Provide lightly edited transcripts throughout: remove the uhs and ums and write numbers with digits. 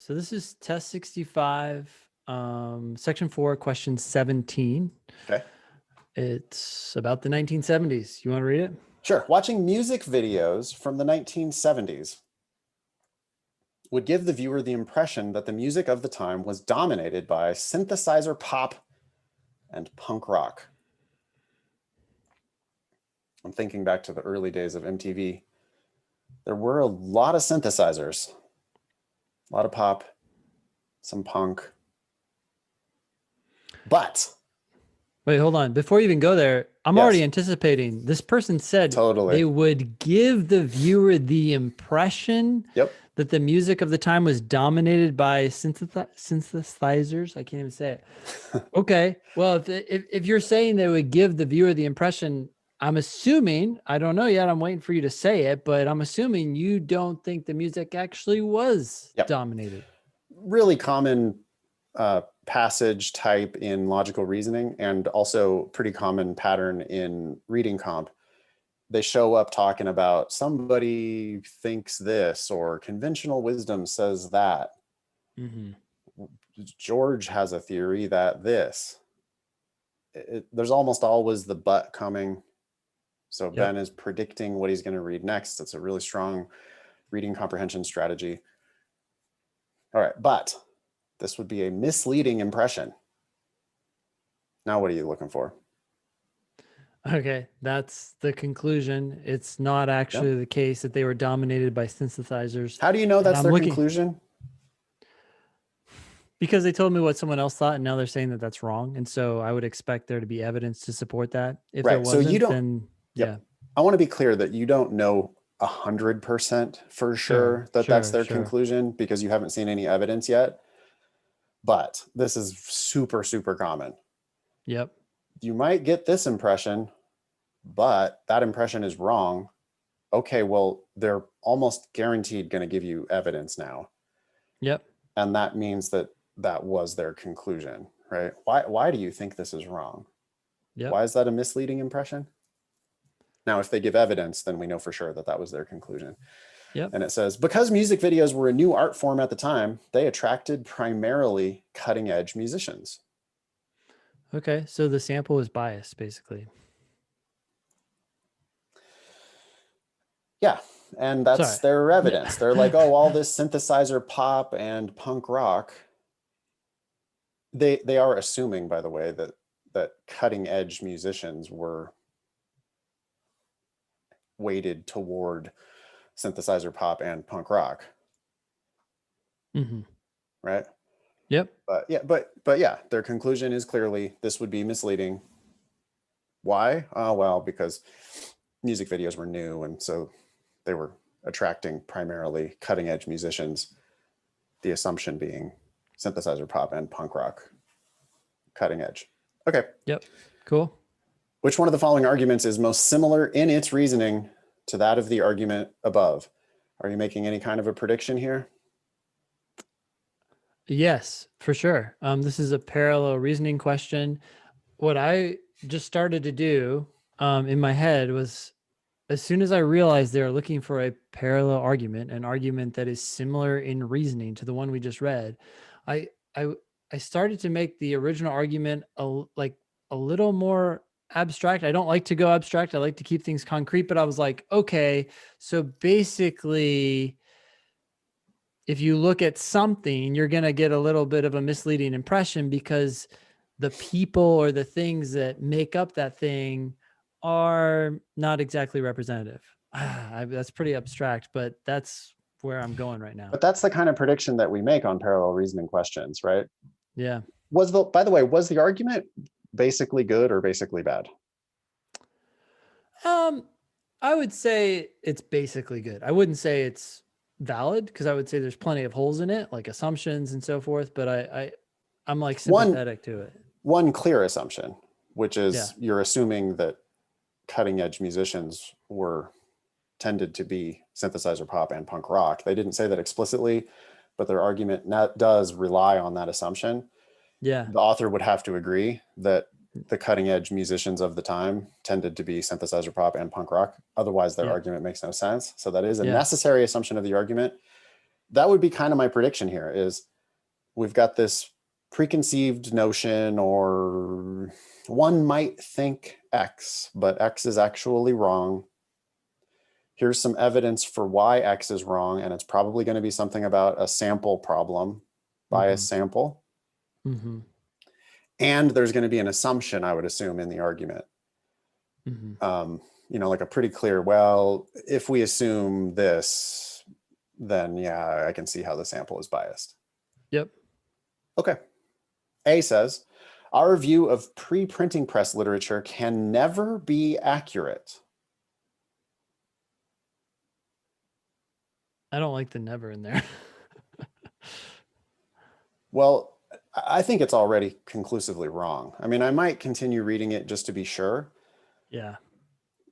So this is test 65, section 4, question 17. Okay. It's about the 1970s. You want to read it? Sure. Watching music videos from the 1970s would give the viewer the impression that the music of the time was dominated by synthesizer pop and punk rock. I'm thinking back to the early days of MTV. There were a lot of synthesizers, a lot of pop, some punk. But Wait, hold on. Before you even go there, I'm Yes. already anticipating. This person said Totally. they would give the viewer the impression Yep. that the music of the time was dominated by synthesizers. I can't even say it. Okay. Well, if you're saying they would give the viewer the impression, I'm assuming, I don't know yet, I'm waiting for you to say it, but I'm assuming you don't think the music actually was Yep. dominated. Really common passage type in logical reasoning, and also pretty common pattern in reading comp. They show up talking about somebody thinks this, or conventional wisdom says that. Mm-hmm. George has a theory that this. There's almost always the but coming. So Yep. Ben is predicting what he's going to read next. It's a really strong reading comprehension strategy. All right, but this would be a misleading impression. Now, what are you looking for? Okay, that's the conclusion. It's not actually the case that they were dominated by synthesizers. How do you know that's their looking, conclusion? because they told me what someone else thought, and now they're saying that that's wrong. And so I would expect there to be evidence to support that. If there Right. So wasn't, you don't. then Yep. yeah. I want to be clear that you don't know 100% for sure that that's their conclusion, because you haven't seen any evidence yet. But this is super, super common. Yep. You might get this impression, but that impression is wrong. Okay, well, they're almost guaranteed going to give you evidence now. Yep. And that means that that was their conclusion, right? Why do you think this is wrong? Yep. Why is that a misleading impression? Now, if they give evidence, then we know for sure that that was their conclusion. Yep. And it says, because music videos were a new art form at the time, they attracted primarily cutting edge musicians. Okay, so the sample is biased, basically. Yeah, and that's their evidence. They're like, oh, all this synthesizer pop and punk rock. They are assuming, by the way, that cutting edge musicians were weighted toward synthesizer pop and punk rock. Mm-hmm. Right? Yep. But yeah, their conclusion is clearly this would be misleading. Why? Well, because music videos were new, and so they were attracting primarily cutting edge musicians. The assumption being synthesizer pop and punk rock, cutting edge. Okay. Yep. Cool. Which one of the following arguments is most similar in its reasoning to that of the argument above? Are you making any kind of a prediction here? Yes, for sure. This is a parallel reasoning question. What I just started to do in my head was, as soon as I realized they're looking for a parallel argument, an argument that is similar in reasoning to the one we just read, I started to make the original argument a little more abstract. I don't like to go abstract. I like to keep things concrete, but I was like, okay, so basically, if you look at something, you're going to get a little bit of a misleading impression because the people or the things that make up that thing are not exactly representative. That's pretty abstract, but that's where I'm going right now. But that's the kind of prediction that we make on parallel reasoning questions, right? Yeah. By the way, was the argument basically good or basically bad? I would say it's basically good. I wouldn't say it's valid, because I would say there's plenty of holes in it, like assumptions and so forth, but I'm like sympathetic to it. One clear assumption, which is you're assuming that cutting edge musicians tended to be synthesizer pop and punk rock. They didn't say that explicitly, but their argument does rely on that assumption. Yeah. The author would have to agree that the cutting edge musicians of the time tended to be synthesizer pop and punk rock. Otherwise, their argument makes no sense. So that is a necessary assumption of the argument. that would be kind of my prediction here is we've got this preconceived notion, or one might think X, but X is actually wrong. Here's some evidence for why X is wrong, and it's probably going to be something about a sample problem, bias sample. Mm-hmm. And there's going to be an assumption, I would assume, in the argument. You know, like a pretty clear, well, if we assume this, then yeah, I can see how the sample is biased. Yep. Okay. A says, our view of pre-printing press literature can never be accurate. I don't like the never in there. Well, I think it's already conclusively wrong. I mean, I might continue reading it just to be sure. Yeah.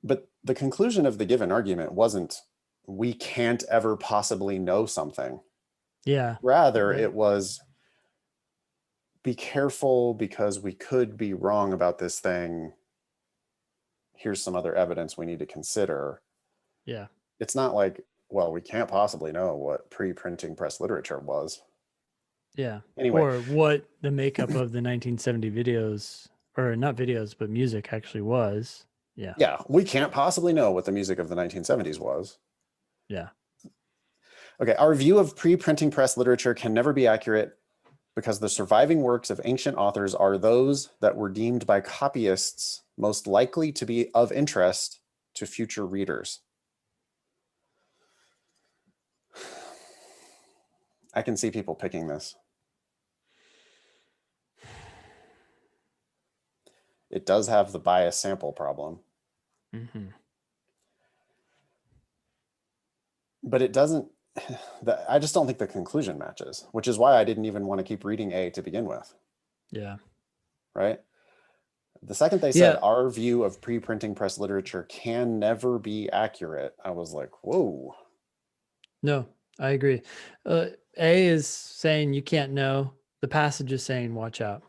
But the conclusion of the given argument wasn't, we can't ever possibly know something. Yeah. Rather, it was, be careful because we could be wrong about this thing. Here's some other evidence we need to consider. Yeah. It's not like, well, we can't possibly know what pre-printing press literature was. Yeah. Anyway. Or what the makeup of the 1970 videos, or not videos, but music actually was. Yeah. Yeah. We can't possibly know what the music of the 1970s was. Yeah. Okay. Our view of pre-printing press literature can never be accurate because the surviving works of ancient authors are those that were deemed by copyists most likely to be of interest to future readers. I can see people picking this. It does have the bias sample problem. But it doesn't, I just don't think the conclusion matches, which is why I didn't even want to keep reading A to begin with. Yeah. Right? The second they said, our view of pre-printing press literature can never be accurate, I was like, whoa. No, I agree. A is saying you can't know. The passage is saying watch out.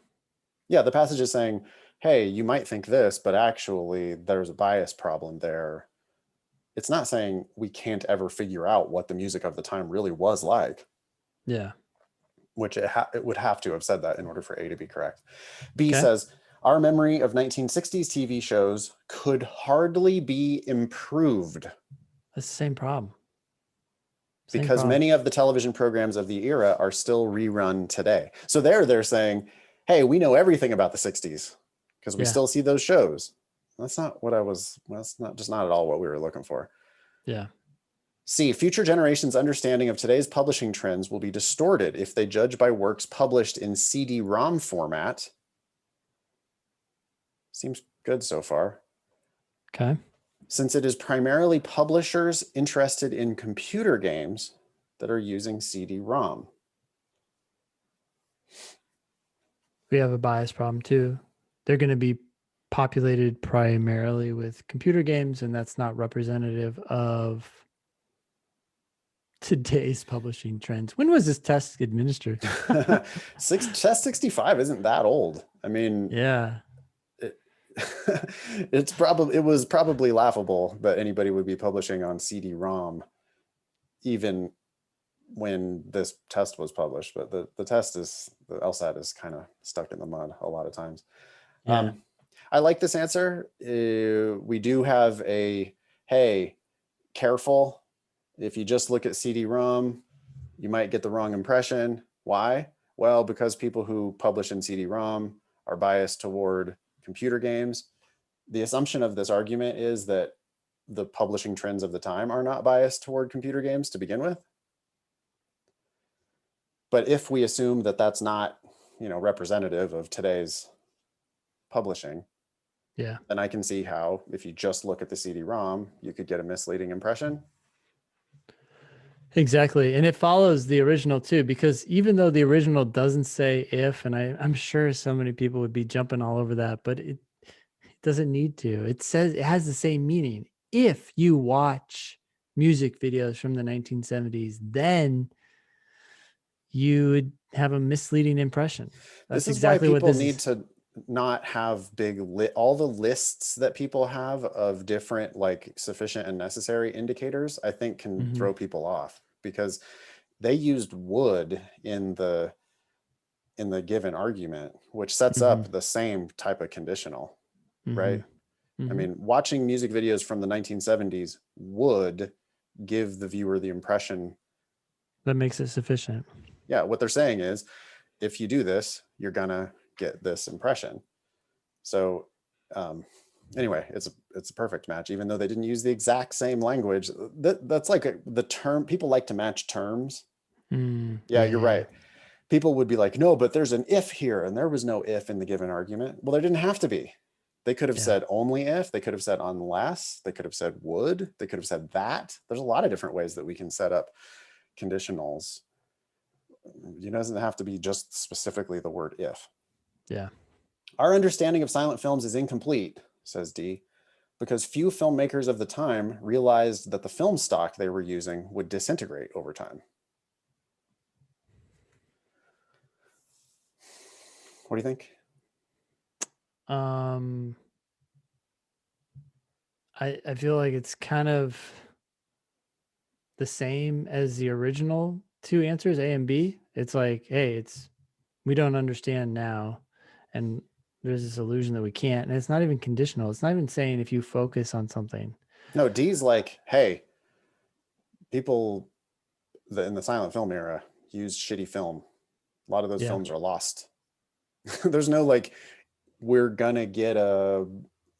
Yeah, the passage is saying, hey, you might think this, but actually there's a bias problem there. It's not saying we can't ever figure out what the music of the time really was like. Yeah. Which it would have to have said that in order for A to be correct. B says, our memory of 1960s TV shows could hardly be improved. That's the same problem. Because many of the television programs of the era are still rerun today. So they're saying, hey, we know everything about the 60s because we still see those shows. That's not what that's not at all what we were looking for. Yeah. C, future generations' understanding of today's publishing trends will be distorted if they judge by works published in CD-ROM format. Seems good so far. Okay. Since it is primarily publishers interested in computer games that are using CD-ROM. We have a bias problem too. They're going to be populated primarily with computer games, and that's not representative of today's publishing trends. When was this test administered? Test 65 isn't that old. I mean, yeah. It was probably laughable that anybody would be publishing on CD-ROM even when this test was published, but the LSAT is kind of stuck in the mud a lot of times. Yeah. I like this answer. We do have a, hey, careful. If you just look at CD-ROM, you might get the wrong impression. Why? Well, because people who publish in CD-ROM are biased toward computer games. The assumption of this argument is that the publishing trends of the time are not biased toward computer games to begin with. But if we assume that that's not, representative of today's publishing, then I can see how if you just look at the CD-ROM, you could get a misleading impression. Exactly. And it follows the original too, because even though the original doesn't say if, and I'm sure so many people would be jumping all over that, but it doesn't need to. It says it has the same meaning. If you watch music videos from the 1970s, then you would have a misleading impression. That's this is exactly why what people this need is. to not have all the lists that people have of different like sufficient and necessary indicators, I think can throw people off, because they used would in the given argument, which sets up the same type of conditional, right? I mean, watching music videos from the 1970s would give the viewer the impression that makes it sufficient. Yeah, what they're saying is, if you do this, you're gonna get this impression. So anyway, it's a perfect match, even though they didn't use the exact same language. That's like the term, people like to match terms. Yeah, you're right. People would be like, no, but there's an if here, and there was no if in the given argument. Well, there didn't have to be. They could have said only if, they could have said unless, they could have said would, they could have said that. There's a lot of different ways that we can set up conditionals. It doesn't have to be just specifically the word if. Yeah. Our understanding of silent films is incomplete, says D, because few filmmakers of the time realized that the film stock they were using would disintegrate over time. What do you think? I feel like it's kind of the same as the original two answers, A and B. It's like, hey, we don't understand now, and there's this illusion that we can't, and it's not even conditional. It's not even saying if you focus on something. No, D's like, hey, people in the silent film era used shitty film. A lot of those films are lost. There's no like, we're gonna get a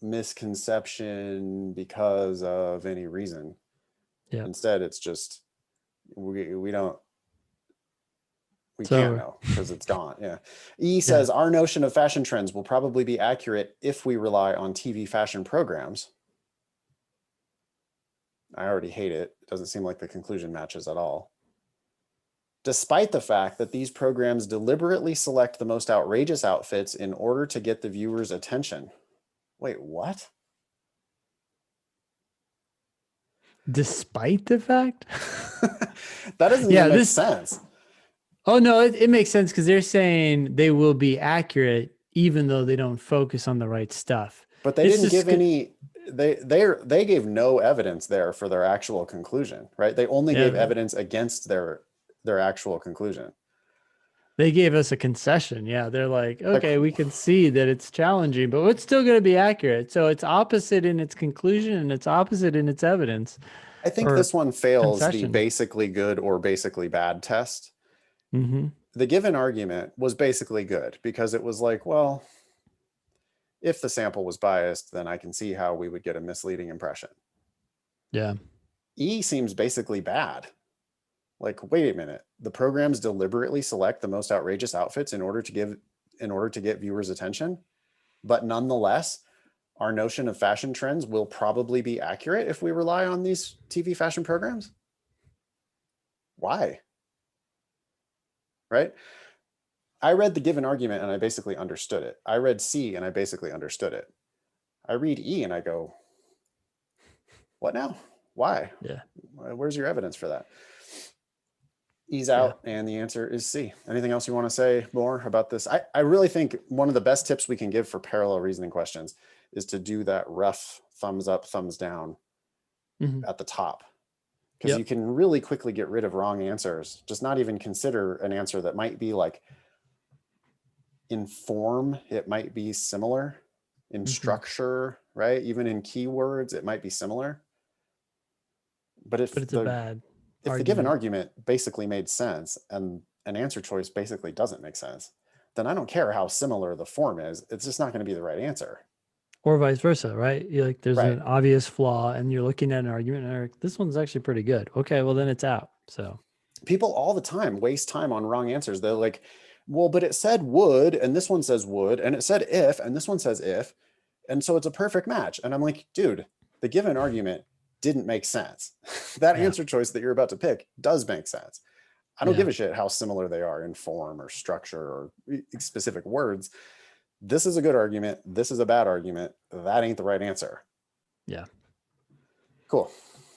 misconception because of any reason. Instead, it's just we can't know because it's gone. Yeah. E says our notion of fashion trends will probably be accurate if we rely on TV fashion programs. I already hate it. It doesn't seem like the conclusion matches at all. Despite the fact that these programs deliberately select the most outrageous outfits in order to get the viewer's attention. Wait, what? Despite the fact? That doesn't even make sense. Oh, no, it makes sense because they're saying they will be accurate even though they don't focus on the right stuff. But they didn't give any, they gave no evidence there for their actual conclusion, right? They only gave evidence against their actual conclusion. They gave us a concession. Yeah, they're like, okay, we can see that it's challenging, but it's still going to be accurate. So it's opposite in its conclusion and it's opposite in its evidence. I think this one fails the basically good or basically bad test. The given argument was basically good because it was like, well, if the sample was biased, then I can see how we would get a misleading impression. Yeah. E seems basically bad. Like, wait a minute, the programs deliberately select the most outrageous outfits in order to get viewers' attention, but nonetheless, our notion of fashion trends will probably be accurate if we rely on these TV fashion programs. Why? Right? I read the given argument and I basically understood it. I read C and I basically understood it. I read E and I go, what now? Why? Yeah. Where's your evidence for that? E's out, and the answer is C. Anything else you want to say more about this? I really think one of the best tips we can give for parallel reasoning questions is to do that rough thumbs up, thumbs down at the top. Because you can really quickly get rid of wrong answers. Just not even consider an answer that might be like, in form, it might be similar. In structure, right? Even in keywords, it might be similar. But if it's a bad if the given argument basically made sense and an answer choice basically doesn't make sense, then I don't care how similar the form is. It's just not going to be the right answer. Or vice versa, right? You're like, there's an obvious flaw and you're looking at an argument and like, this one's actually pretty good. Okay, well, then it's out. So people all the time waste time on wrong answers. They're like, well, but it said would, and this one says would, and it said if, and this one says if. And so it's a perfect match. And I'm like, dude, the given argument didn't make sense. That answer choice that you're about to pick does make sense. I don't give a shit how similar they are in form or structure or specific words. This is a good argument. This is a bad argument. That ain't the right answer. Yeah. Cool.